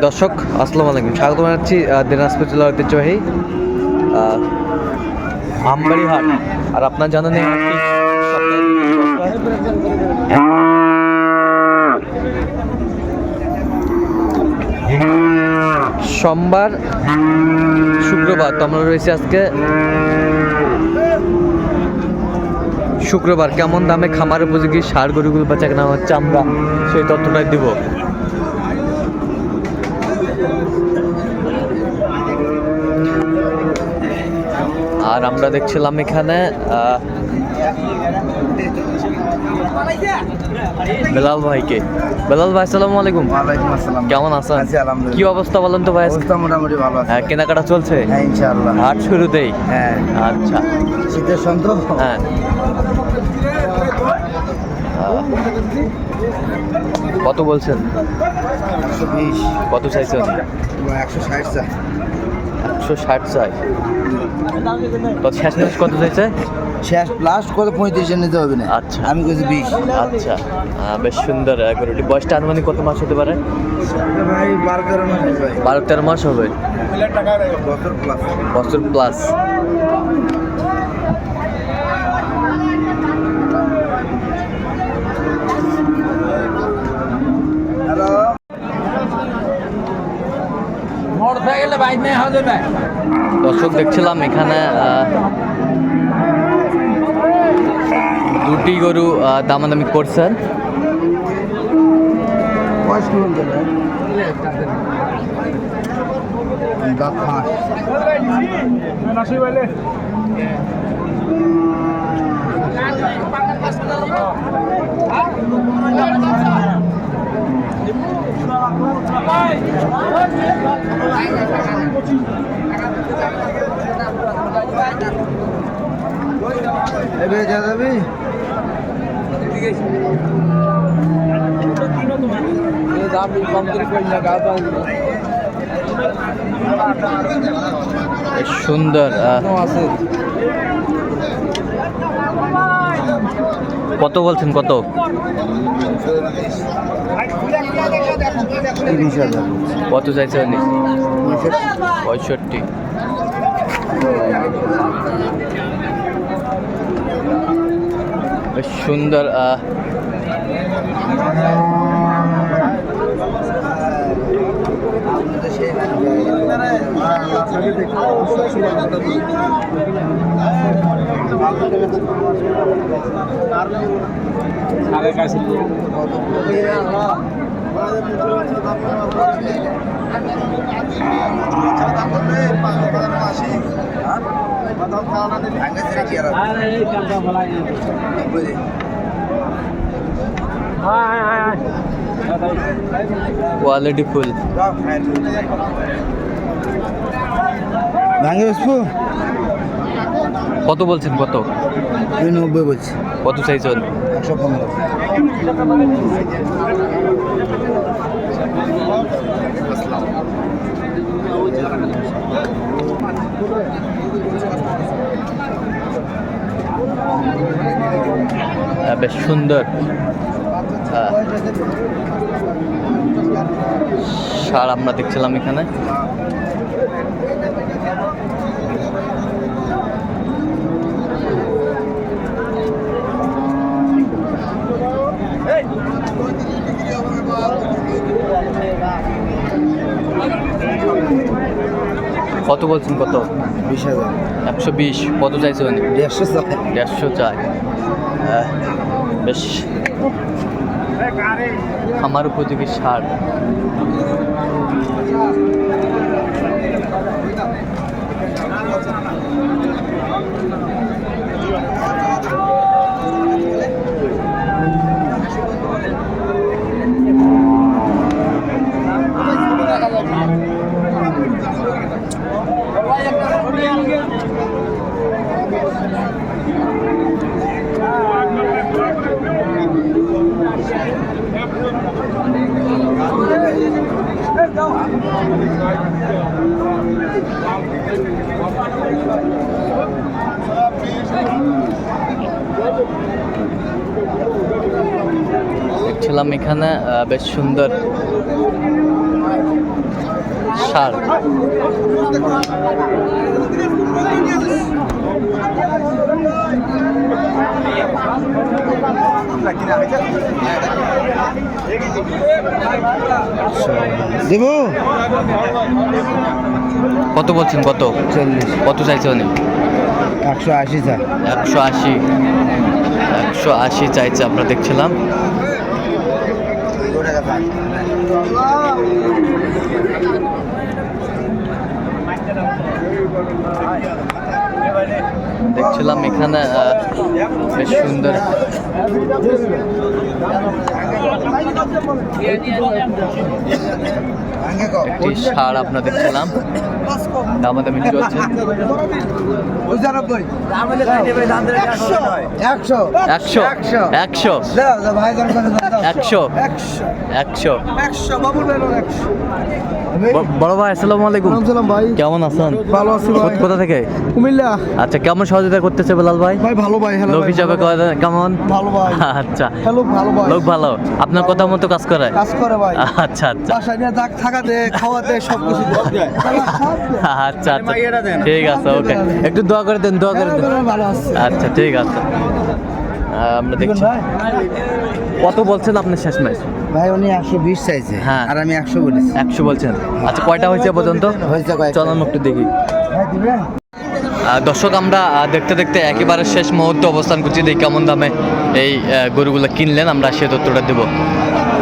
দর্শক আসসালামু আলাইকুম, স্বাগত জানাচ্ছি দিনাজপুর জেলার ঐতিহ্যবাহী আমবাড়ি হাট। আর আপনার জানেন এই হাটটি সোমবার শুক্রবার, তো আমরা রয়েছি আজকে শুক্রবার। কেমন দামে খামার উপযোগী ষাঁড় গরুগুলো বেচা কেনা হচ্ছে আমরা সেই তথ্যটাই দিব। আর আমরা দেখছিলাম এখানে বেলাল ভাইকে। বেলাল ভাই আসসালামু আলাইকুম। ওয়ালাইকুম আসসালাম। কেমন আছেন? আছি আলহামদুলিল্লাহ। কি অবস্থা বলেন তো ভাই? অবস্থা মোটামুটি ভালো আছে। হ্যাঁ, কেনাকাটা চলছে? হ্যাঁ ইনশাআল্লাহ। হাট শুরুতেই? হ্যাঁ। আচ্ছা, শীতের সন্ধ্যা। হ্যাঁ। কত বলছেন? 120। কত চাইছেন? 160 চা। 160 চাই। কত শেষমেশ কত চাইছে? শেষ লাস্ট কত 35 নিতে হবে না। আচ্ছা, আমি কইছি 20। আচ্ছা, বেশ সুন্দর গরুটি। বয়সটা আনুমানিক কত মাস হতে পারে? ভাই 12-13 মাস হবে। 12-13 মাস হবে। বছর প্লাস। বছর প্লাস। হ্যালো। মোটরসাইকেলে বাইক নেই হবে না। দর্শক দেখছিলাম এখানে দুটি গরু দামাদামি করছেন। বয়স কি বলতে না? দাঁত ফাঁস। নাসি বলে। এবে যা যাবি সুন্দর। কত বলছেন? কত? 30,000। কত চাইছে উনি? 65। বেশ সুন্দর। Quality full. ভাঙে বসবো। কত বলছেন? কত? 90 বলছি। কত চাইছেন? 115। বেশ সুন্দর ষাঁড় আমরা দেখছিলাম এখানে। কত বলছেন? কত? 20,000। 120। কত চাইছেন? 150 চাই। বেশ খামার উপযোগী ষাঁড়। দেখছিলাম এখানে বেশ সুন্দর ষাঁড়। দেবো কত বলছেন? কত 40 কত চাইছে উনি? 180 স্যার। 180 180 চাইছে, আমরা দেখছিলাম। দেখছিলাম এখানে বেশ সুন্দর একটি ষাঁড় আমরা দেখছিলাম, দামাদামি চলছে। 100 বড় ভাই আসসালামু আলাইকুম। ভাই কেমন আছেন? ভালো আছি ভাই। কোথা থেকে? কুমিল্লা। আচ্ছা, কেমন সহযোগিতা করতেছে বেলাল ভাই? ভাই ভালো ভাই। লোক হিসাবে কেমন? ভালো ভাই। আচ্ছা, হ্যালো ভালো ভাই। লোক ভালো, আপনার কথা মতো কাজ করে? কাজ করে ভাই। আচ্ছা আচ্ছা বাসায় নিয়ে থাকা দে, খাওয়া দে, সব কিছু আচ্ছা আচ্ছা, ঠিক আছে, ওকে। একটু দোয়া করে দেন, দোয়া করে দেন। ভালো আছে। আচ্ছা, ঠিক আছে। আমরা দেখছি কত বলছেন আপনি শেষ ম্যাচ? ভাই উনি 120 চাইছে, হ্যাঁ। আর আমি 100 বলেছি। 100 বলছেন। আচ্ছা, কয়টা হয়েছে পর্যন্ত? হয়েছে কয়েকটা। চলুন একটু দেখি। ভাই দিবেন? দর্শক, আমরা দেখতে দেখতে একেবারে শেষ মুহূর্তে অবস্থান করছি। দেখি কেমন দামে এই গরুগুলো কিনলেন, আমরা সে তথ্যটা দেবো।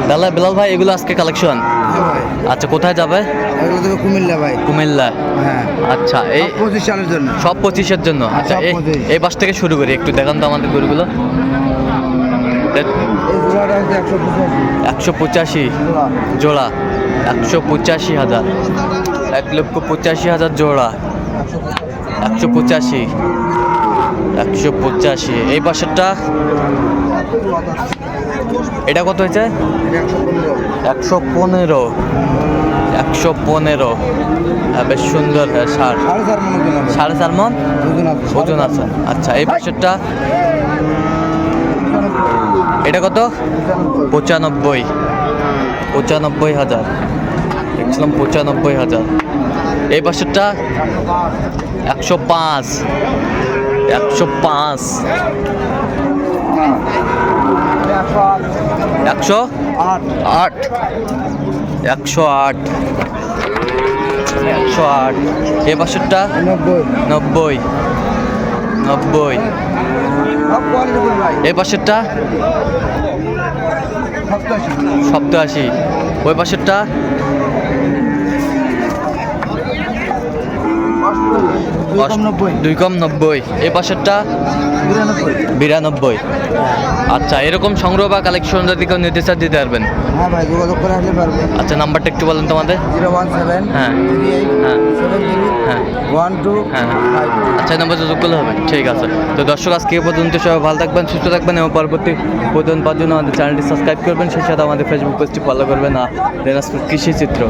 বেলাল ভাই, এগুলো আজকে কালেকশন? হ্যাঁ ভাই। আচ্ছা, কোথায় যাবে? এগুলো দেবে কুমিল্লা ভাই। কুমিল্লা। হ্যাঁ। আচ্ছা, এই 25 সালের জন্য। সব 25-এর জন্য? আচ্ছা, সব 25। এই পাশ থেকে শুরু করি, একটু দেখান তো আমাদের গরুগুলো। এই জোড়াটা হচ্ছে 185 জোড়া, 185,000, 1,85,000 জোড়া, 185, 185। এই পাশেরটা, এটা কত হয়েছে? 115, 115। বেশ সুন্দর ষাঁড়, 4.5 মণ ওজন আছে। আচ্ছা, এই পাশেরটা, এটা কত? 95,000, দেখছিলাম 95,000। এই পাশেরটা 105, 105, 108, 108, 108। এই পাশেরটা 90, 90। এই পাশেরটা 87। ওই পাশেরটা 2 কম 90। এই পাশেরটা 92। আচ্ছা, এরকম সংগ্রহ বা কালেকশন যদি কেউ নিতে চান, দিতে পারবেন? হ্যাঁ ভাই, যোগাযোগ করে আসলে পারবে। আচ্ছা, নাম্বারটা একটু বলেন তোমাদের। 017 হ্যাঁ 38 হ্যাঁ 73 হ্যাঁ 12 হ্যাঁ হ্যাঁ। আচ্ছা, এই নাম্বার যোগাযোগ করলে হবে। ঠিক আছে। তো দর্শক, আজকে এ পর্যন্ত সবাই ভালো থাকবেন, সুস্থ থাকবেন এবং পরবর্তী প্রতিদিন পাওয়ার জন্য আমাদের চ্যানেলটি সাবস্ক্রাইব করবেন। সেই সাথে আমাদের ফেসবুক পেজটি ফলো করবেন, দিনাজপুর কৃষি চিত্র।